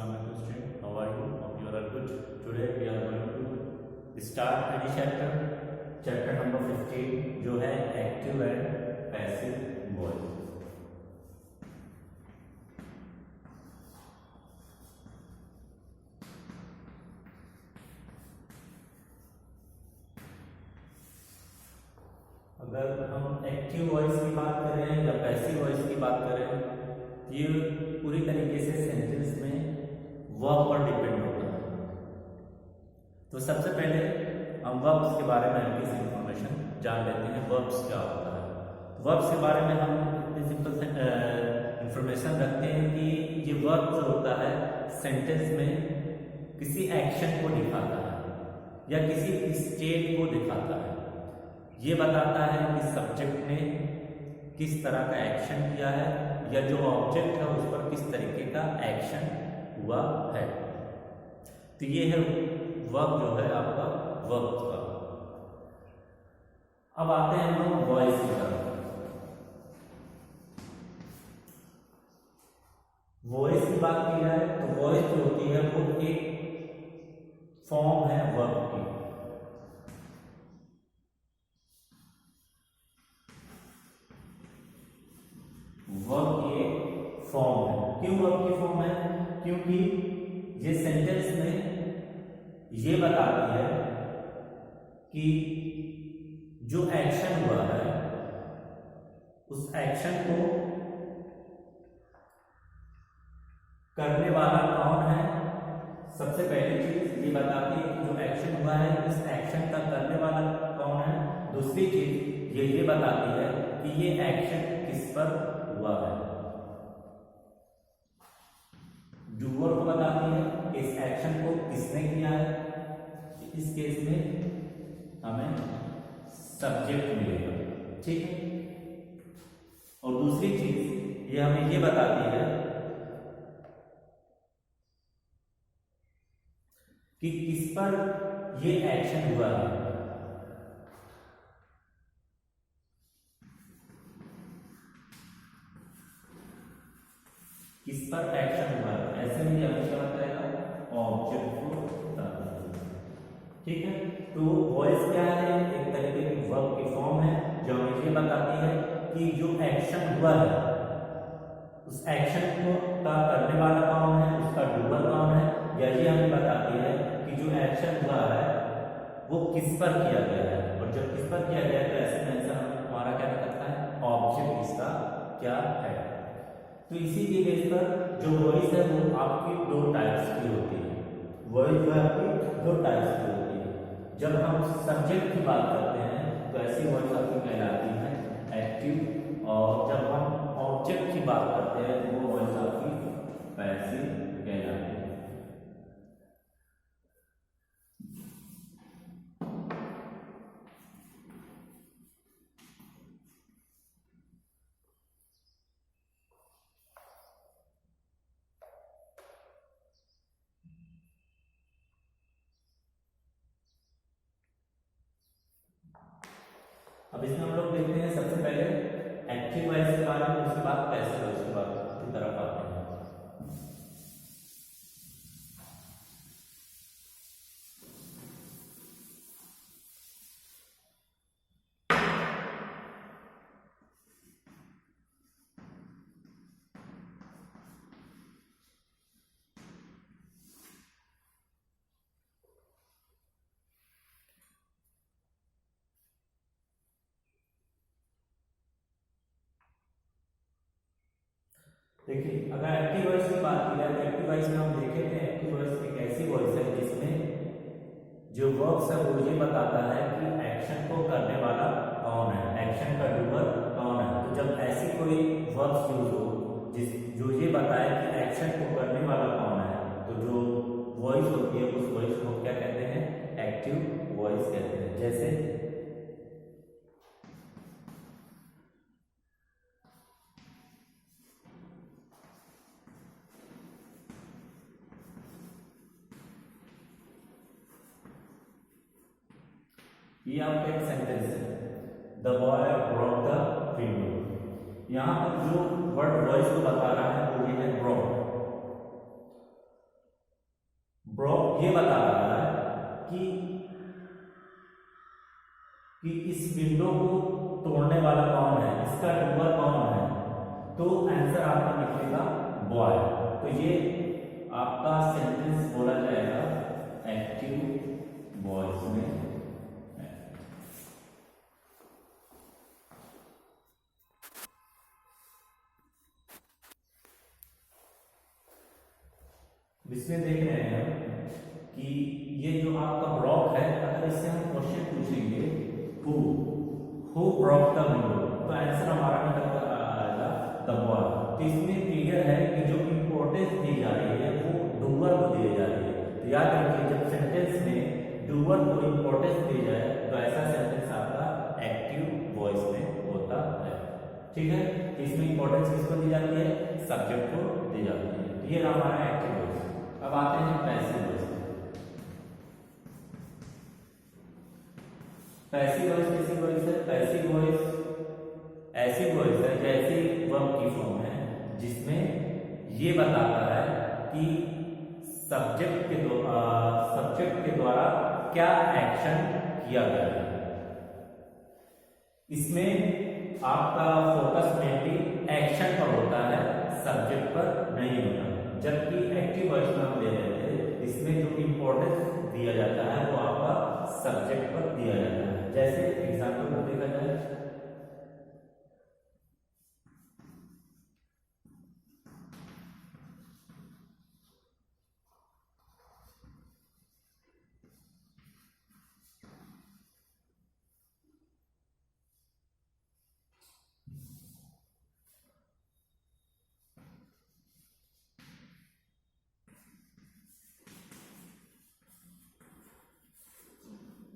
Assalamualaikum student, how are you? Hope you are all good. Today we are going to start a chapter number 15 जो है active and passive voice. अगर हम active voice की बात करें या passive voice की बात करें, ये पूरी तरीके से सेंटेंस में वर्ब पर डिपेंड होता है। तो सबसे पहले हम वर्ब्स के बारे में हल्की सी इंफॉर्मेशन जान लेते हैं। वर्ब्स क्या होता है? वर्ब्स के बारे में हम इतनी सिंपल से इंफॉर्मेशन रखते हैं कि ये वर्ब जो होता है सेंटेंस में किसी एक्शन को दिखाता है या किसी स्टेट को दिखाता है। ये बताता है कि सब्जेक्ट ने किस तरह का एक्शन किया है या जो ऑब्जेक्ट है उस पर किस तरीके का एक्शन हुआ है। तो ये है वर्ब जो है आपका वर्ब का। अब आते हैं हम वॉइस की तरफ। वॉइस की बात की जाए तो वॉइस जो होती है वो एक फॉर्म है वर्ब की। वर्ब की एक फॉर्म है। क्यों वर्ब की फॉर्म है? क्योंकि ये सेंटेंस में ये बताती है कि जो एक्शन हुआ है उस एक्शन को करने वाला कौन है। सबसे पहली चीज ये बताती है कि जो एक्शन हुआ है उस एक्शन का करने वाला कौन है। दूसरी चीज ये बताती है कि ये एक्शन किस पर हुआ है। डूअर को बताती है कि इस एक्शन को किसने किया है। इस केस में हमें सब्जेक्ट मिलेगा, ठीक है। और दूसरी चीज ये हमें ये बताती है कि किस पर ये एक्शन हुआ है। किस पर एक्शन हुआ है, ऐसे में हमें क्या बताएगा? ऑब्जेक्ट को बताता है, ठीक है। तो वॉइस क्या है? एक तरीके की वर्ब की फॉर्म है जो हमें ये बताती है कि जो एक्शन हुआ है उस एक्शन को का करने वाला कौन है, उसका डूअर कौन है, या ये हमें बताती है कि जो एक्शन हुआ है वो किस पर किया गया है। और जब किस पर किया गया है तो ऐसे में आंसर हमारा क्या निकलता है? ऑब्जेक्ट इसका क्या है। तो इसी के बेस पर जो वॉइस है वो आपकी दो टाइप्स की होती है। वॉइस जो है आपकी दो टाइप्स की होती है। जब हम सब्जेक्ट की बात करते हैं तो ऐसी वॉइस आपकी कहलाती है एक्टिव, और जब हम ऑब्जेक्ट की बात करते हैं तो वो वॉइस आपकी पैसिव कहलाती है। अब इसमें हम लोग देखते हैं सबसे पहले एक्टिव वॉइस के बारे में, उसके बाद पैसिव वॉइस के बारे की तरफ आते हैं। देखिए, अगर एक्टिव वॉइस की बात की जाए तो एक्टिव वॉइस में हम देखे थे एक्टिव वॉइस एक ऐसी वॉइस है जिसमें जो वर्ब्स है वो ये बताता है कि एक्शन को करने वाला कौन है, एक्शन का डूअर कौन है। तो जब ऐसी कोई वर्ब्स यूज हो जो ये बताए कि एक्शन को करने वाला कौन है, तो जो वॉइस होती है उस वॉइस को क्या कहते हैं? एक्टिव वॉइस कहते हैं। जैसे ये आपका एक सेंटेंस है, the boy brought the window. यहाँ पर जो वर्ड वॉइस को बता रहा है वो ये है ब्रॉट। ये बता रहा है कि इस विंडो को तोड़ने वाला कौन है, इसका डूबर कौन है, तो आंसर आपका निकलेगा बॉय। तो ये आपका सेंटेंस बोला जाएगा एक्टिव वॉइस में। इसमें देख रहे हैं कि ये जो आपका ब्रॉक है, अगर इससे हम क्वेश्चन पूछेंगे हु ब्रॉक द विंडो, तो आंसर हमारा निकल आएगा द बॉय। तो इसमें क्लियर है कि जो इंपॉर्टेंस दी जा रही है वो डूअर को दी जा रही है। तो याद रखिए जब सेंटेंस में डूअर को इंपॉर्टेंस दी जाए तो ऐसा सेंटेंस आपका एक्टिव वॉइस में होता है। ठीक है, तो इसमें इंपॉर्टेंस किसको दी जाती है, सब्जेक्ट को दी जाती है। तो ये हमारा एक्टिव वॉइस। अब आते हैं पैसिव वॉइस। पैसिव वॉइस कैसी वॉइस है, पैसिव वॉइस ऐसी वॉइस है जैसी वर्ब की फॉर्म है जिसमें ये बताता है कि सब्जेक्ट के द्वारा क्या एक्शन किया गया है। इसमें आपका फोकस मेनली एक्शन पर होता है, सब्जेक्ट पर नहीं होता। जबकि एक्टिव वॉइस में हम ले रहे थे, इसमें जो इंपॉर्टेंस दिया जाता है वो आपका सब्जेक्ट पर दिया जाता है। जैसे एग्जाम्पल को देखा जाए,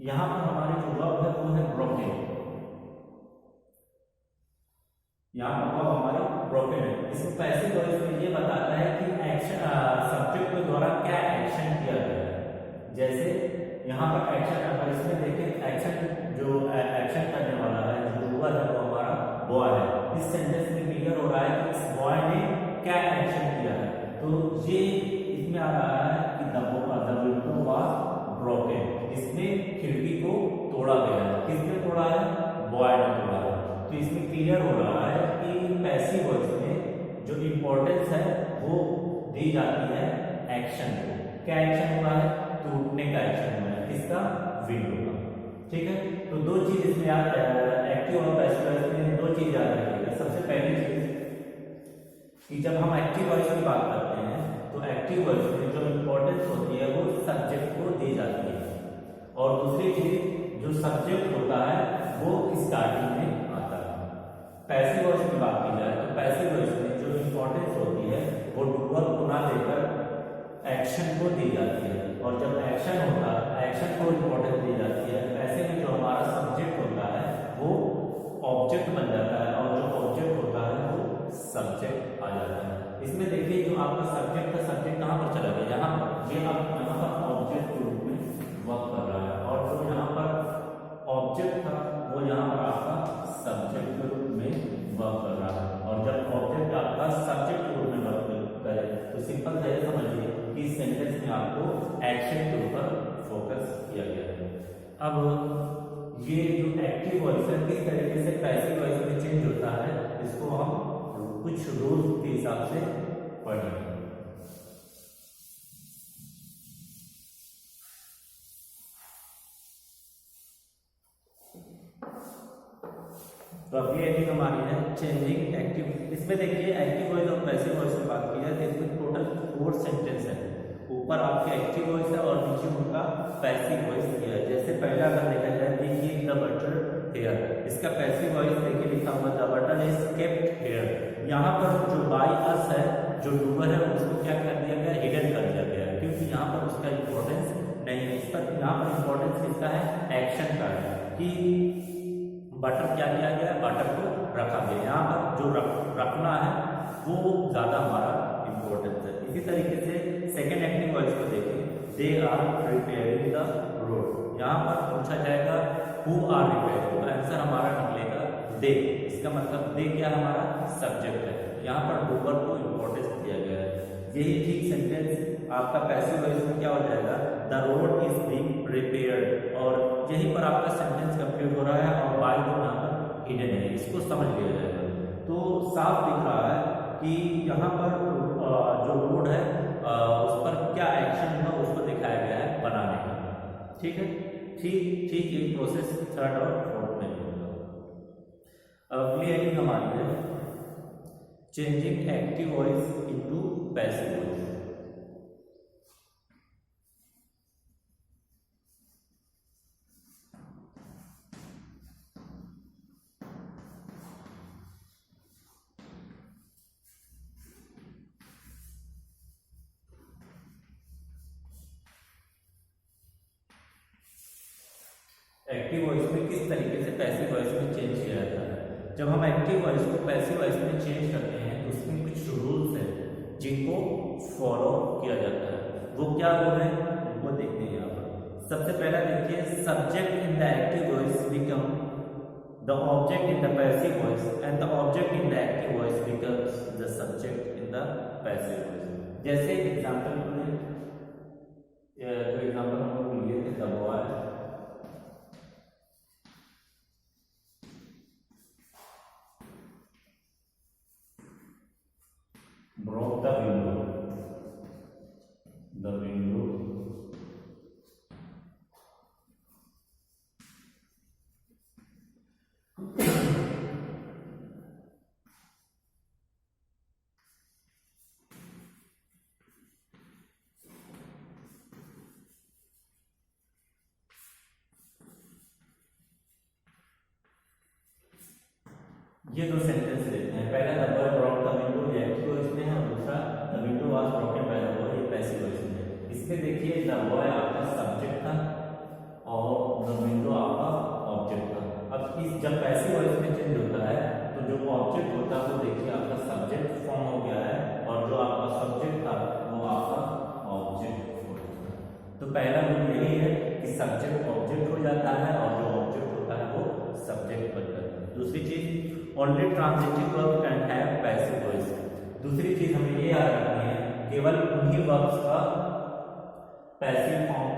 यहां पर हमारी जो वर्ब है वो है ब्रोकन। यहां पर वर्ब हमारी ब्रोकन है। इसमें पैसिव वॉइस में ये बताता है कि एक्शन सब्जेक्ट के द्वारा क्या एक्शन किया गया है। जैसे यहाँ पर एक्शन, अगर इसमें देखें एक्शन जो एक्शन करने वाला है, जो डूअर है वो हमारा बॉय है। इस सेंटेंस में क्लियर हो रहा है कि इस बॉय ने क्या एक्शन किया है। तो ये इसमें आ रहा है कि द विंडो वाज ब्रोकन, इसमें खिड़की को तोड़ा गया है। किसने तोड़ा है, बॉय ने तोड़ा है। तो इसमें क्लियर हो रहा है कि पैसिव वॉइस में जो इंपॉर्टेंस है वो दी जाती है एक्शन को। क्या एक्शन हुआ है, टूटने का एक्शन हुआ है, किसका, विंडो का। ठीक है, तो दो चीज इसमें याद, एक्टिव और पैसिव वॉइस में दो चीज याद रखिएगा। सबसे पहली चीज कि जब हम एक्टिव वॉइस की बात करते हैं तो एक्टिव वॉइस में जो इंपॉर्टेंस होती है वो सब्जेक्ट को दी जाती है, और दूसरी चीज जो सब्जेक्ट होता है वो स्टार्टिंग में आता है। पैसिव वॉइस की बात की जाए तो पैसिव वॉइस में जो इंपॉर्टेंस होती है वो डूअर को ना देकर एक्शन को दी जाती है, और जब एक्शन होता है, एक्शन को इंपॉर्टेंस दी जाती है, ऐसे में जो हमारा सब्जेक्ट होता है वो ऑब्जेक्ट बन जाता है, और जो ऑब्जेक्ट होता है वो सब्जेक्ट आ जाता है। इसमें देखिए जो आपका सब्जेक्ट था, सब्जेक्ट कहाँ पर चला गया, यहाँ पर। ये अब यहाँ पर ऑब्जेक्ट के रूप में वर्क कर रहा है, और जो यहाँ पर ऑब्जेक्ट था वो यहाँ पर आपका सब्जेक्ट के रूप में वर्क कर रहा है। और जब ऑब्जेक्ट आपका सब्जेक्ट के रूप में वर्क करे तो सिंपल है, समझिए कि इस सेंटेंस में आपको एक्शन के ऊपर फोकस किया गया है। अब ये जो एक्टिव वॉइस है किस तरीके से पैसिव वॉइस में चेंज होता है, इसको हम कुछ रूल्स के हिसाब से पढ़ेंगे। तो अब ये एक हमारी है चेंजिंग एक्टिव। इसमें देखिए एक्टिव वॉइस और पैसिव वॉइस की बात की है तो इसमें टोटल 4 सेंटेंस है। ऊपर आपके एक्टिव वॉइस है और नीचे उनका पैसिव वॉइस दिया है। जैसे पहला अगर देखा जाए, देखिए द बटन हेयर, इसका पैसिव वॉइस देखिए लिखा हुआ the button is kept here. यहाँ पर जो बाय अस है, जो डूअर है, उसको क्या कर दिया गया, हिडन कर दिया गया, क्योंकि यहाँ पर उसका इंपॉर्टेंस नहीं है। इस पर यहाँ पर इंपॉर्टेंस किसका है, एक्शन का है, कि बटन क्या किया गया, बटन को रखा गया। यहाँ पर जो रखना है वो ज्यादा हमारा इंपॉर्टेंस है। इसी तरीके से सेकेंड एक्टिव वॉइस को देखें, they are repairing the road. यहाँ पर पूछा जाएगा हु आर रिपेयरिंग, तो आंसर हमारा निकलेगा दे। इसका मतलब दे क्या हमारा सब्जेक्ट है, यहाँ पर डूअर को इंपॉर्टेंस दिया गया है। यही ठीक सेंटेंस आपका पैसिव वॉइस में क्या हो जाएगा, the road is being repaired, और यहीं पर आपका सेंटेंस कंप्लीट हो रहा है और बाय जो यहाँ पर हिडन है, इसको समझ लिया जाएगा। तो साफ दिख रहा है कि यहाँ पर जो रोड है उस पर क्या एक्शन हुआ उसको दिखाया गया है बनाने का। ठीक है, ठीक ठीक ये प्रोसेस थर्ड और फोर्थ में होगा। अगली हेडिंग हमारी है changing active voice into passive voice. Active voice में किस तरीके से पैसिव वॉइस में चेंज किया जाता है। जब हम एक्टिव वॉइस को पैसिव वॉइस में चेंज करते हैं तो उसमें कुछ रूल्स हैं जिनको फॉलो किया जाता है। वो क्या रूल है वो देखते हैं यहाँ पर। सबसे पहला देखिए, subject in the active voice become the object in the passive voice and the object in the active voice becomes the subject in the passive voice. जैसे एग्जाम्पल में जो एग्जाम्पल हम लोग लिए थे the boy broke the window, the window ये दो sentence देखते हैं। पहला the boy broke the window, ये एक्टिव वॉइस में है, और दूसरा the window was broken by the boy, ये पैसिव वॉइस में है। इसमें देखिए द बॉय आपका सब्जेक्ट था और द विंडो आपका ऑब्जेक्ट था। अब इस जब पैसिव वॉइस में चेंज होता है तो जो ऑब्जेक्ट होता है वो देखिए आपका सब्जेक्ट फॉर्म हो गया है और जो आपका सब्जेक्ट था वो आपका ऑब्जेक्ट हो जाता है। तो पहला रूल यही है कि सब्जेक्ट ऑब्जेक्ट हो जाता है और जो ऑब्जेक्ट होता है वो सब्जेक्ट बन जाता है। दूसरी चीज, only transitive verb can have passive voice. दूसरी चीज हमें ये याद रखनी है, केवल उन्हीं वर्ब्स का पैसिव फॉर्म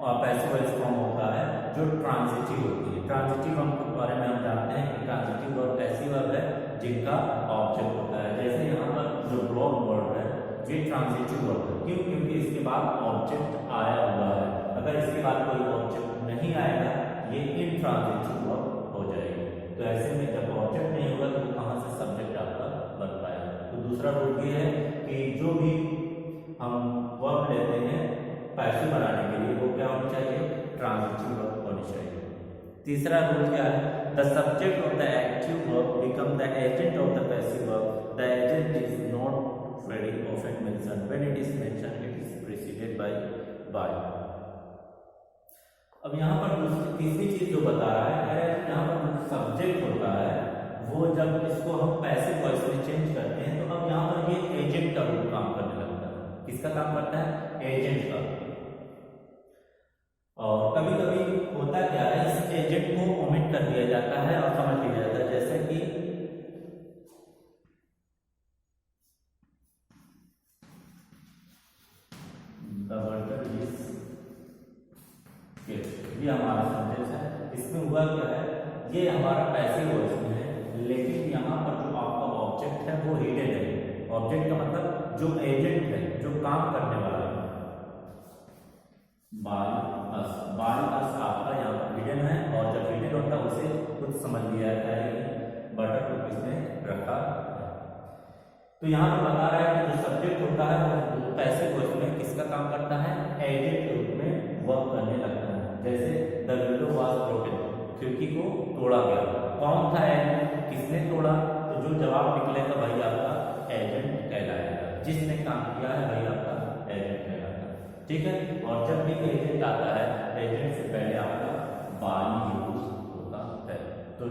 और पैसिव वॉइस फॉर्म होता है जो ट्रांजिटिव होती है। ट्रांजिटिव वर्ब के बारे में हम जानते हैं कि ट्रांजिटिव वर्ब ऐसी वर्ब है जिनका ऑब्जेक्ट होता है। जैसे यहाँ पर जो ब्रोक वर्ब है ये ट्रांजिटिव वर्ब है। क्यों? क्योंकि इसके बाद ऑब्जेक्ट आया हुआ है। अगर इसके बाद कोई ऑब्जेक्ट नहीं आएगा ये इनट्रांजिटिव वर्ब हो जाएगी। तो ऐसे में जब ऑब्जेक्ट नहीं होगा तो कहाँ से सब्जेक्ट आपका बन पाएगा। तो दूसरा रूल ये है कि जो भी हम वर्ब लेते हैं पैसिव बनाने के लिए वो क्या होनी चाहिए, ट्रांजिटिव वर्ब होनी चाहिए। तीसरा रूल क्या है, the subject of the active verb become the agent of the passive verb. The agent is not very often mentioned, when it is mentioned it is preceded by. अब यहाँ पर तीसरी चीज जो बता रहा है यहाँ पर सब्जेक्ट होता है वो जब इसको हम पैसिव वॉइस में चेंज करते हैं तो अब यहाँ पर ये एजेंट का रूल काम करने लगता है। किसका काम करता है, एजेंट का। और कभी कभी होता क्या है, इस एजेंट को ओमिट कर दिया जाता है और समझ लिया जाता है। जैसे कि द वर्कर इज ये हमारा सेंटेंस है। इसमें हुआ क्या है, ये हमारा पैसिव वॉइस में है लेकिन यहाँ पर जो आपका ऑब्जेक्ट है वो हिडन है। ऑब्जेक्ट का मतलब जो एजेंट है, जो काम करने वाला है। बाय अस आपका यहाँ पर हिडन है और जब हिडन होता है उसे कुछ समझ लिया जाता है बटन को किसने रखा है। तो यहाँ पर बता रहा है कि जो सब्जेक्ट होता है वो पैसिव वॉइस में किसका काम करता है, एजेंट के रूप में वर्क करने लगता है। जैसे द विंडो वाज ब्रोकन, खिड़की को तोड़ा गया। कौन था एजेंट, किसने तोड़ा? तो जो जवाब निकलेगा वही आपका एजेंट कहलाएगा। जिसने काम किया है वही आपका एजेंट कहलाएगा। ठीक है। और जब भी एजेंट आता है एजेंट से पहले आपका बाय यूज होता है। तो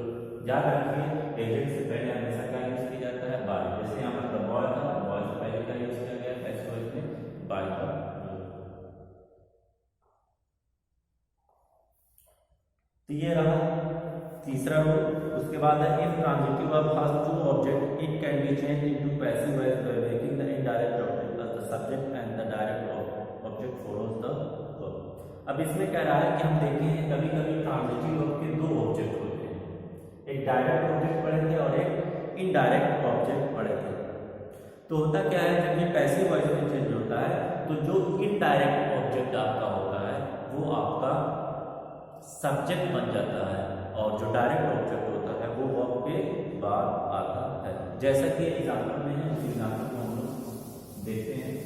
याद रखिए एजेंट से पहले हमेशा क्या यूज किया जाता है, बाय। जैसे यहाँ पर बॉय था, बॉय से पहले क्या यूज किया गया पैसिव वॉइस में, बाय का। तो ये रहा तीसरा रूल। उसके बाद है if transitive verb has two object it can be changed into passive voice by making the indirect object as the subject and the direct अब इसमें क्या रहा है कि हम देखे हैं कभी कभी ट्रांजिटिव वर्ब के दो ऑब्जेक्ट होते हैं, एक डायरेक्ट ऑब्जेक्ट पढ़े थे और एक इनडायरेक्ट ऑब्जेक्ट पढ़े थे। तो होता क्या है जब ये पैसिव वॉइस में चेंज होता है तो जो इनडायरेक्ट ऑब्जेक्ट आपका होता है वो आपका सब्जेक्ट बन जाता है और जो डायरेक्ट ऑब्जेक्ट होता है वो वर्ब के बाद आता है। जैसा कि एग्जाम्पल में है, उस एग्जाम्पल को हम लोग देखते हैं।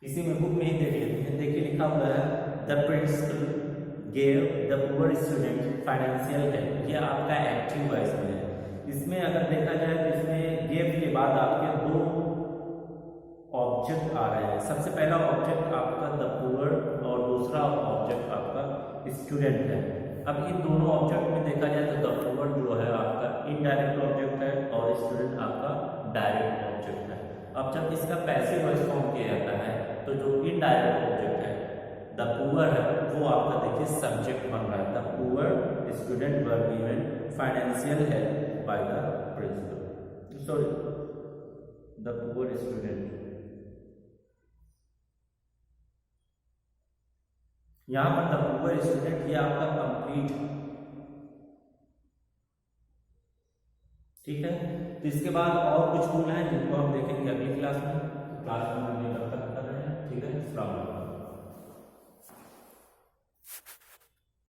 इसी में बुक में ही देख लेते हैं। देखिए लिखा हुआ है the principal gave the poor student financial help. ये आपका एक्टिव वॉइस में है। इसमें अगर देखा जाए तो इसमें गेव के बाद आपके दो ऑब्जेक्ट आ रहे हैं। सबसे पहला ऑब्जेक्ट आपका द पुअर और दूसरा ऑब्जेक्ट आपका स्टूडेंट है। अब इन दोनों ऑब्जेक्ट में देखा जाए तो द पुअर जो है आपका इनडायरेक्ट ऑब्जेक्ट है और स्टूडेंट आपका डायरेक्ट ऑब्जेक्ट है। अब जब इसका पैसिव वॉइस फॉर्म किया जाता है तो जो इनडायरेक्ट ऑब्जेक्ट है द पुअर है वो आपका देखिए सब्जेक्ट बन रहा है। The poor student were given financial help by the principal, sorry the poor student. यहां पर द पुअर स्टूडेंट ये आपका कंप्लीट, ठीक है। तो इसके बाद और कुछ रूल हैं जिनको हम देखेंगे अगली क्लास में। क्लास में हम ये तब तक कर रहे हैं, ठीक है। अस्सलाम वालेकुम।